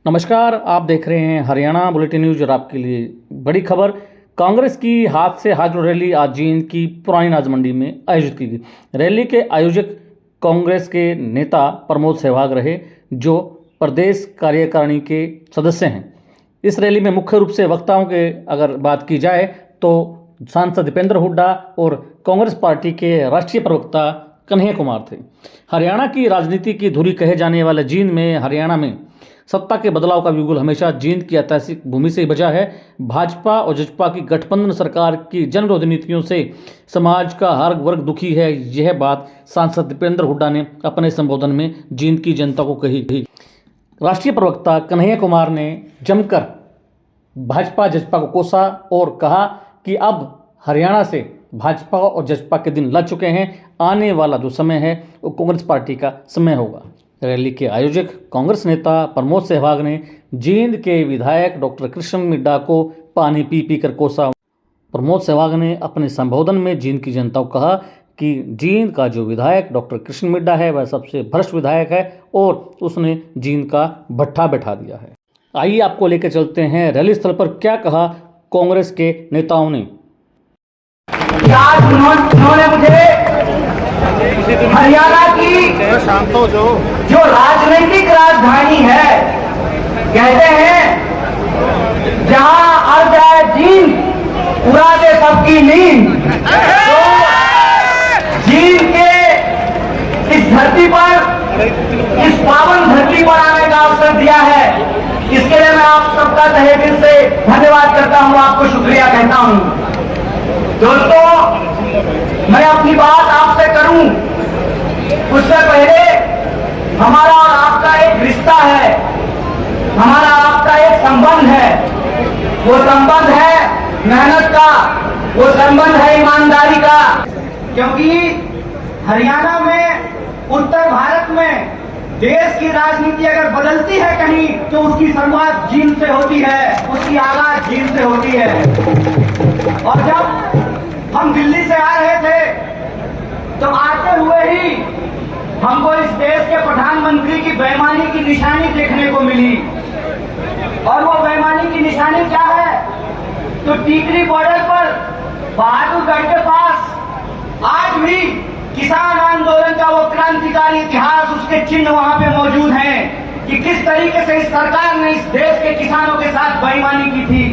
नमस्कार, आप देख रहे हैं हरियाणा बुलेटिन न्यूज और आपके लिए बड़ी खबर। कांग्रेस की हाथ से हाथ जोड़ो रैली आज जींद की पुरानी अनाज मंडी में आयोजित की गई। रैली के आयोजक कांग्रेस के नेता प्रमोद सहवाग रहे, जो प्रदेश कार्यकारिणी के सदस्य हैं। इस रैली में मुख्य रूप से वक्ताओं के अगर बात की जाए तो सांसद दीपेंद्र हुड्डा और कांग्रेस पार्टी के राष्ट्रीय प्रवक्ता कन्हैया कुमार थे। हरियाणा की राजनीति की धुरी कहे जाने वाले जींद में हरियाणा में सत्ता के बदलाव का बिगुल हमेशा जींद की ऐतिहासिक भूमि से ही बजा है। भाजपा और जसपा की गठबंधन सरकार की जनविरोधी नीतियों से समाज का हर वर्ग दुखी है। यह बात सांसद दीपेंद्र हुड्डा ने अपने संबोधन में जींद की जनता को कही। राष्ट्रीय प्रवक्ता कन्हैया कुमार ने जमकर भाजपा जसपा को कोसा और कहा कि अब हरियाणा से भाजपा और जसपा के दिन लग चुके हैं। आने वाला जो समय है वो कांग्रेस पार्टी का समय होगा। रैली के आयोजक कांग्रेस नेता प्रमोद सहवाग ने जींद के विधायक डॉक्टर कृष्ण मिड्डा को पानी पी पी कर कोसा। प्रमोद सहवाग ने अपने संबोधन में जींद की जनता को कहा कि जींद का जो विधायक डॉक्टर कृष्ण मिड्डा है वह सबसे भ्रष्ट विधायक है और उसने जींद का भट्ठा बैठा दिया है। आइए आपको लेकर चलते हैं रैली स्थल पर क्या कहा कांग्रेस के नेताओं ने। आज उन्होंने मुझे हरियाणा की जो राजनीतिक राजधानी है, कहते हैं जहां अर्ध है जींद उड़ा दे सबकी नींद, तो जींद के इस धरती पर, इस पावन धरती पर आने का अवसर दिया है। इसके लिए मैं आप सबका तहे दिल से धन्यवाद करता हूं, आपको शुक्रिया कहता हूं। दोस्तों, मैं अपनी बात आपसे करूं उससे पहले हमारा और आपका एक रिश्ता है, हमारा आपका एक संबंध है। वो संबंध है मेहनत का, वो संबंध है ईमानदारी का। क्योंकि हरियाणा में, उत्तर भारत में देश की राजनीति अगर बदलती है कहीं तो उसकी शुरुआत जींद से होती है, उसकी आगाज जींद से होती है। और जब हम दिल्ली से आ रहे थे तो आते हुए ही हमको इस देश के प्रधानमंत्री की बेईमानी की निशानी देखने को मिली। और वो बेईमानी की निशानी क्या है? तो टीकरी बॉर्डर पर बहादुरगढ़ के पास आज भी किसान आंदोलन का वो क्रांतिकारी इतिहास, उसके चिन्ह वहां पे मौजूद हैं कि किस तरीके से इस सरकार ने इस देश के किसानों के साथ बेईमानी की थी।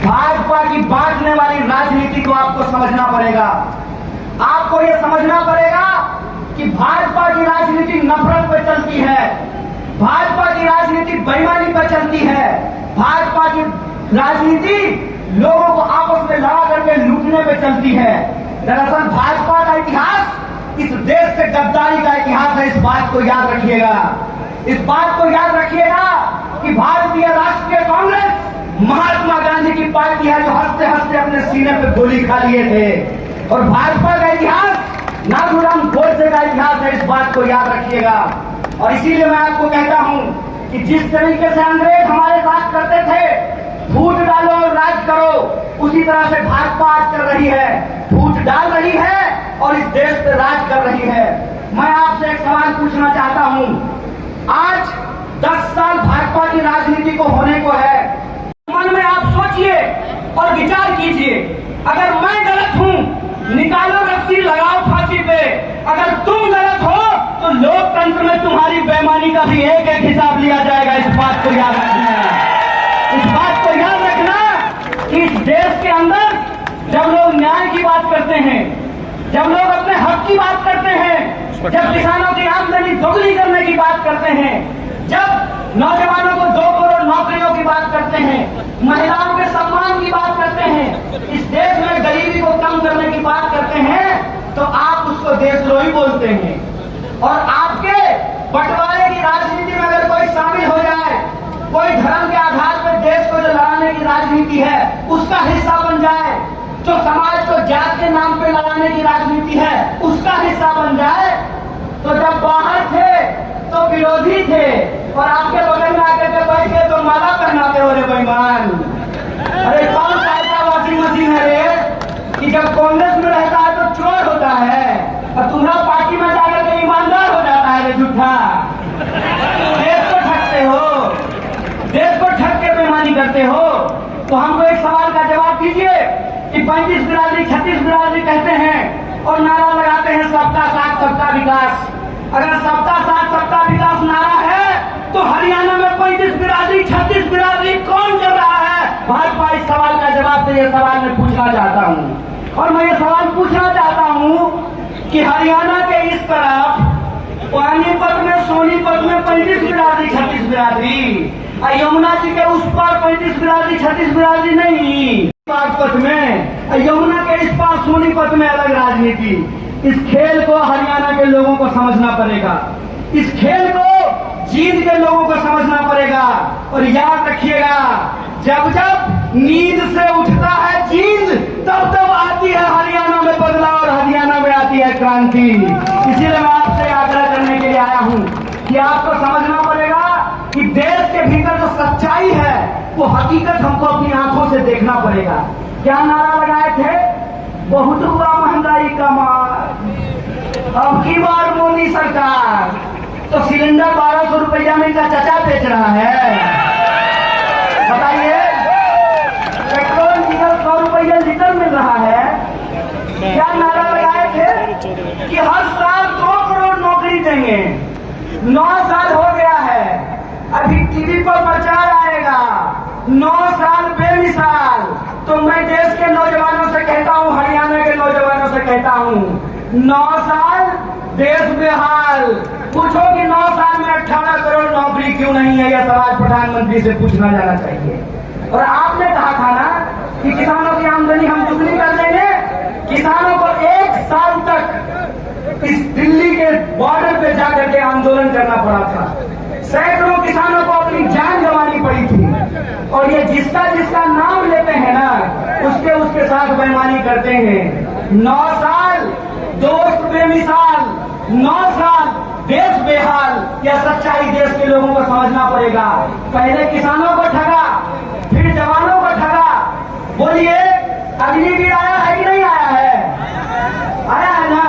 भाजपा की बांटने वाली राजनीति को आपको समझना पड़ेगा। आपको यह समझना पड़ेगा कि भाजपा की राजनीति नफरत पर चलती है, भाजपा की राजनीति बेईमानी पर चलती है, भाजपा की राजनीति लोगों को आपस में लड़ा करके लूटने पर चलती है। दरअसल भाजपा का इतिहास इस देश से गद्दारी का इतिहास है। इस बात को याद रखिएगा, इस बात को याद रखिएगा कि भारतीय राष्ट्रीय कांग्रेस महात्मा गांधी की पार्टी है जो हंसते हंसते अपने सीने पे गोली खा लिए थे। और भाजपा का इतिहास नाथूराम गोडसे का इतिहास है, इस बात को याद रखिएगा। और इसीलिए मैं आपको कहता हूं कि जिस तरीके से अंग्रेज हमारे साथ करते थे, फूट डालो और राज करो, उसी तरह से भाजपा आज कर रही है, फूट डाल रही है और इस देश पे राज कर रही है। मैं आपसे एक सवाल पूछना चाहता हूं। आज 10 साल भाजपा की राजनीति को होने को है। मन में आप सोचिए और विचार कीजिए, अगर मैं गलत हूं निकालो रस्सी, लगाओ फांसी पे। अगर तुम गलत हो तो लोकतंत्र में तुम्हारी बेईमानी का भी एक एक हिसाब लिया जाएगा। इस बात को याद रखना, इस बात को याद रखना कि इस देश के अंदर जब लोग न्याय की बात करते हैं, जब लोग अपने हक की बात करते हैं, जब किसानों की आमदनी दोगुनी करने की बात करते हैं, जब नौजवानों को 2 करोड़ नौकरियों की बात करते हैं, महिलाओं के सम्मान की बात करते हैं, इस देश में गरीबी को कम करने की बात करते हैं, तो आप उसको देशद्रोही बोलते हैं। और आपके बंटवारे की राजनीति में अगर कोई शामिल हो जाए, कोई धर्म के आधार पर देश को जो लड़ाने की राजनीति है उसका हिस्सा बन जाए, जो समाज को जात के नाम पे लड़ाने की राजनीति है उसका हिस्सा बन जाए, तो जब बाहर थे तो विरोधी थे और आपके बगल में आकर के बैठ के तो माला पहनाते हो रे बेईमान। अरे कौन सा ऐसा वॉशिंग मशीन है रे कि जब कांग्रेस में रहता है तो चोर होता है और तुम्हारा पार्टी में जाकर के ईमानदार हो जाता है रे झूठा। देश को ठगते हो, तो हमको एक सवाल का जवाब दीजिए कि 35 बिरादरी 36 बिरादरी कहते हैं और नारा लगाते हैं सबका साथ सबका विकास। अगर सबका साथ सबका विकास नारा है तो हरियाणा में 35 बिरादरी 36 बिरादरी कौन कर रहा है? भाजपा इस सवाल का जवाब दे। ये सवाल मैं पूछना चाहता हूँ और मैं ये सवाल पूछना चाहता हूँ कि हरियाणा के इस तरफ पानीपत में सोनीपत में 35 बिरादरी 36 बिरादरी, यमुना जी के उस पार 35 बिरादरी 36 बिरादरी नहीं, पानीपत में यमुना के इस पार सोनीपत में अलग राजनीति। इस खेल को हरियाणा के लोगों को समझना पड़ेगा, इस खेल को जींद के लोगों को समझना पड़ेगा। और याद रखिएगा, जब जब नींद से उठता है जींद तब तब आती है हरियाणा में बदलाव और हरियाणा में आती है क्रांति। इसीलिए मैं आपसे आग्रह करने के लिए आया हूं कि आपको समझना पड़ेगा कि देश के भीतर जो सच्चाई है वो हकीकत हमको अपनी आंखों से देखना पड़ेगा। क्या नारा लगाए थे? बहुत हुआ महंगाई का मार, अब की बार मोदी सरकार तो सिलेंडर 1200 रुपया में का चचा बेच रहा है। बताइए, पेट्रोल डीजल 100 रुपया लीटर मिल रहा है। क्या नारा लगाए थे कि हर साल 2 करोड़ नौकरी देंगे। 9 साल हो गया है, अभी टीवी पर प्रचार आएगा 9 साल बेमिसाल। तो मैं देश के नौजवानों से कहता हूं, हरियाणा के नौजवानों से कहता हूं, 9 साल देश बेहाल। पूछो कि 9 साल में 18 करोड़ नौकरी क्यों नहीं है? यह सवाल प्रधानमंत्री से पूछना जाना चाहिए। और आपने कहा था ना कि किसानों की आमदनी हम दुगनी कर देंगे। किसानों को 1 साल तक इस दिल्ली के बॉर्डर पे जाकर के आंदोलन करना पड़ा था। सैकड़ों किसानों को अपनी जान गंवानी पड़ी थी। और ये जिसका जिसका नाम लेते हैं ना, उसके साथ बेईमानी करते हैं। 9 साल दोस्त बेमिसाल, 9 साल देश बेहाल। यह सच्चाई देश के लोगों को समझना पड़ेगा। पहले किसानों को ठगा, फिर जवानों को ठगा। बोलिए, अग्निवीर आया है कि नहीं आया है? आया है ना?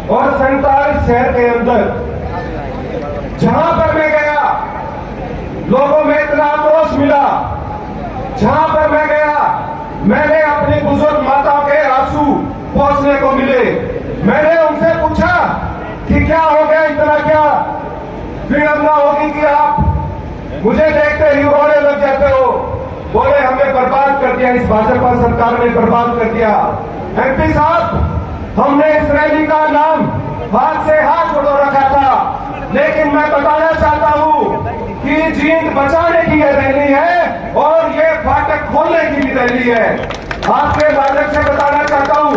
और 47 शहर के अंदर जहां पर मैं गया, लोगों में इतना आक्रोश मिला। जहां पर मैं गया, मैंने अपनी बुजुर्ग माता के आंसू पहुंचने को मिले। मैंने उनसे पूछा कि क्या हो गया, इतना क्या विडंबना होगी कि आप मुझे देखते ही रोने लग जाते हो? बोले, हमने बर्बाद कर दिया, इस भाजपा सरकार ने बर्बाद कर दिया। एमपी साहब, हमने इस रैली का नाम हाथ से हाथ जोड़ो रखा था, लेकिन मैं बताना चाहता हूं कि जींद बचाने की यह रैली है और ये फाटक खोलने की भी रैली है। आपके माध्यम से बताना चाहता हूं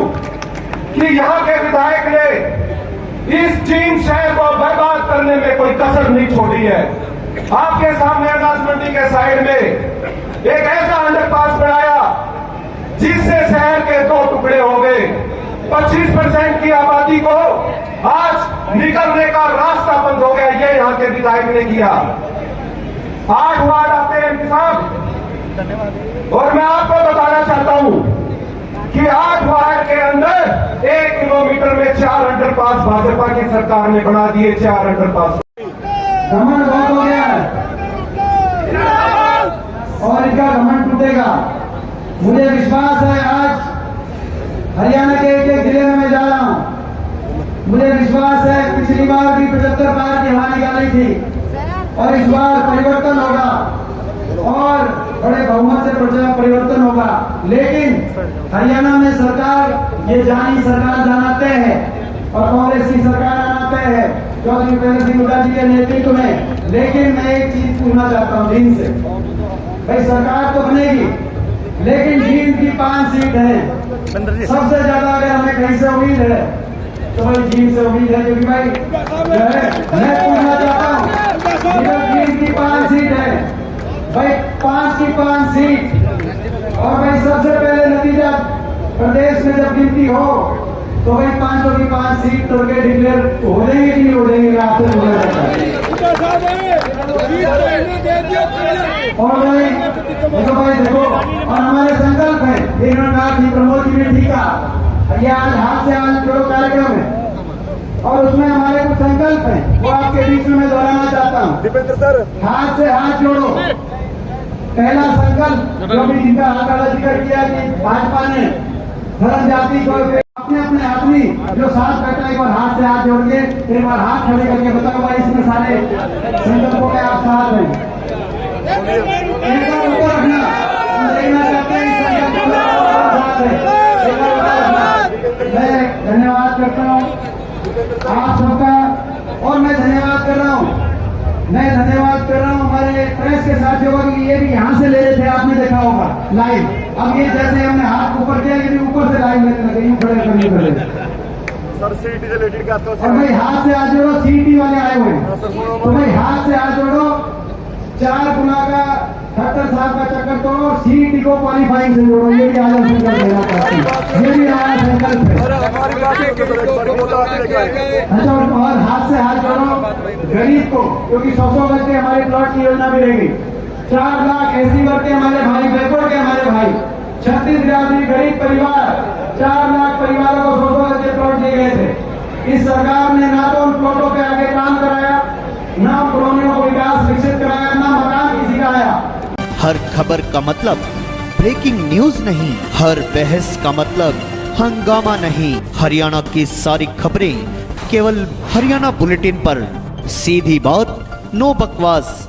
कि यहाँ के विधायक ने इस जींद शहर को बर्बाद करने में कोई कसर नहीं छोड़ी है। आपके सामने अनाज मंडी के साइड में एक ऐसा अंडरपास बनाया जिससे शहर के 2 टुकड़े हो गए। 25% की आबादी को आज निकलने का रास्ता बंद हो गया। ये यहाँ के विधायक ने किया। 8 वार्ड आते हैं एमपी साहब, और मैं आपको बताना चाहता हूं कि 8 वार्ड के अंदर 1 किलोमीटर में 4 अंडरपास भाजपा की सरकार ने बना दिए। 4 अंडरपास। घमंड बहुत हो गया है और इनका घमंड टूटेगा। मुझे विश्वास है, आज हरियाणा के एक जिले में मैं जा रहा हूं। मुझे विश्वास है, पिछली बार भी 75 बार की हवा निकाली थी और इस बार परिवर्तन होगा और बड़े बहुमत से परिवर्तन होगा। लेकिन हरियाणा में सरकार ये जानी सरकार बनाते हैं और कांग्रेस की सरकार बनाते हैं चौधरी भूपेंद्र सिंह हुड्डा जी के नेतृत्व में। लेकिन मैं एक चीज पूछना चाहता हूँ जींद से, भाई सरकार तो बनेगी लेकिन जींद की 5 सीट है। सबसे ज्यादा अगर हमें कहीं से उम्मीद है तो भाई जींद से उम्मीद है, क्योंकि भाई मैं पूछना चाहता हूँ, जींद की 5 सीट है भाई, 5 की 5 सीट। और भाई सबसे पहले नतीजा प्रदेश में जब गिनती हो तो भाई 5 की 5 सीट तो डिक्लेयर हो जाएंगे कि नहीं हो जाएंगे? आपसे बोला जाता है। और भाई देखो, और हमारे संकल्प है, इन्होंने कहा कि प्रमोद जी ने ठीक कहा, ये आज हाथ से हाथ जोड़ो कार्यक्रम है और उसमें हमारे कुछ संकल्प हैं, वो आपके बीच में मैं दोहराना चाहता हूँ। दीपेंद्र सर, हाथ से हाथ जोड़ो। पहला संकल्प जो भी जिनका आंकड़ा जिक्र किया कि भाजपा ने धर्म जाति को अपने आदमी जो साथ बैठा एक बार हाथ से हाथ जोड़ के एक बार हाथ खड़े करके बताओ भाई इसमें सारे संकल्पों के आप साथ हैं। एक बार ऊपर रखना हम देखना चाहते हैं इस संकल्प में आप साथ हैं। एक बार ऊपर रखना। मैं धन्यवाद करता हूँ आप सबका और मैं धन्यवाद कर रहा हूँ हमारे प्रेस के साथियों का कि ये भी यहाँ से ले रहे थे, आपने देखा होगा लाइव। अब ये जैसे हमने हाथ ऊपर किया ये भी ऊपर से लाइव लेने लगे, यूं खड़े करने पड़े। सर सीटी रिलेटेड का और भाई हाथ से हाथ जोड़ो, सीटी वाले आए हुए हैं तो भाई हाथ से हाथ जोड़ो, 4 गुना का 70 साल का चक्कर तोड़ो और सीटी को क्वालिफाइंग से जोड़ो। ये भी आज हम संकल्प लेना चाहते हैं, ये भी हमारा संकल्प है। अच्छा और हाथ से हाथ जोड़ो गरीब को, क्योंकि 100 गज के हमारे प्लॉट की योजना भी रहेगी। 4 लाख ऐसी वर्ग के हमारे भाई, बैकवर्ड के हमारे भाई, 36 बिरादरी गरीब परिवार, 4 लाख परिवारों को 100 गज के प्लॉट दिए गए थे। इस सरकार ने ना तो उन प्लॉटों पे आगे काम कराया, ना कॉलोनियों को विकास विकसित कराया, ना मकान किसी का आया। हर खबर का मतलब ब्रेकिंग न्यूज नहीं, हर बहस का मतलब हंगामा नहीं। हरियाणा की सारी खबरें केवल हरियाणा बुलेटिन पर, सीधी बात, नो बकवास।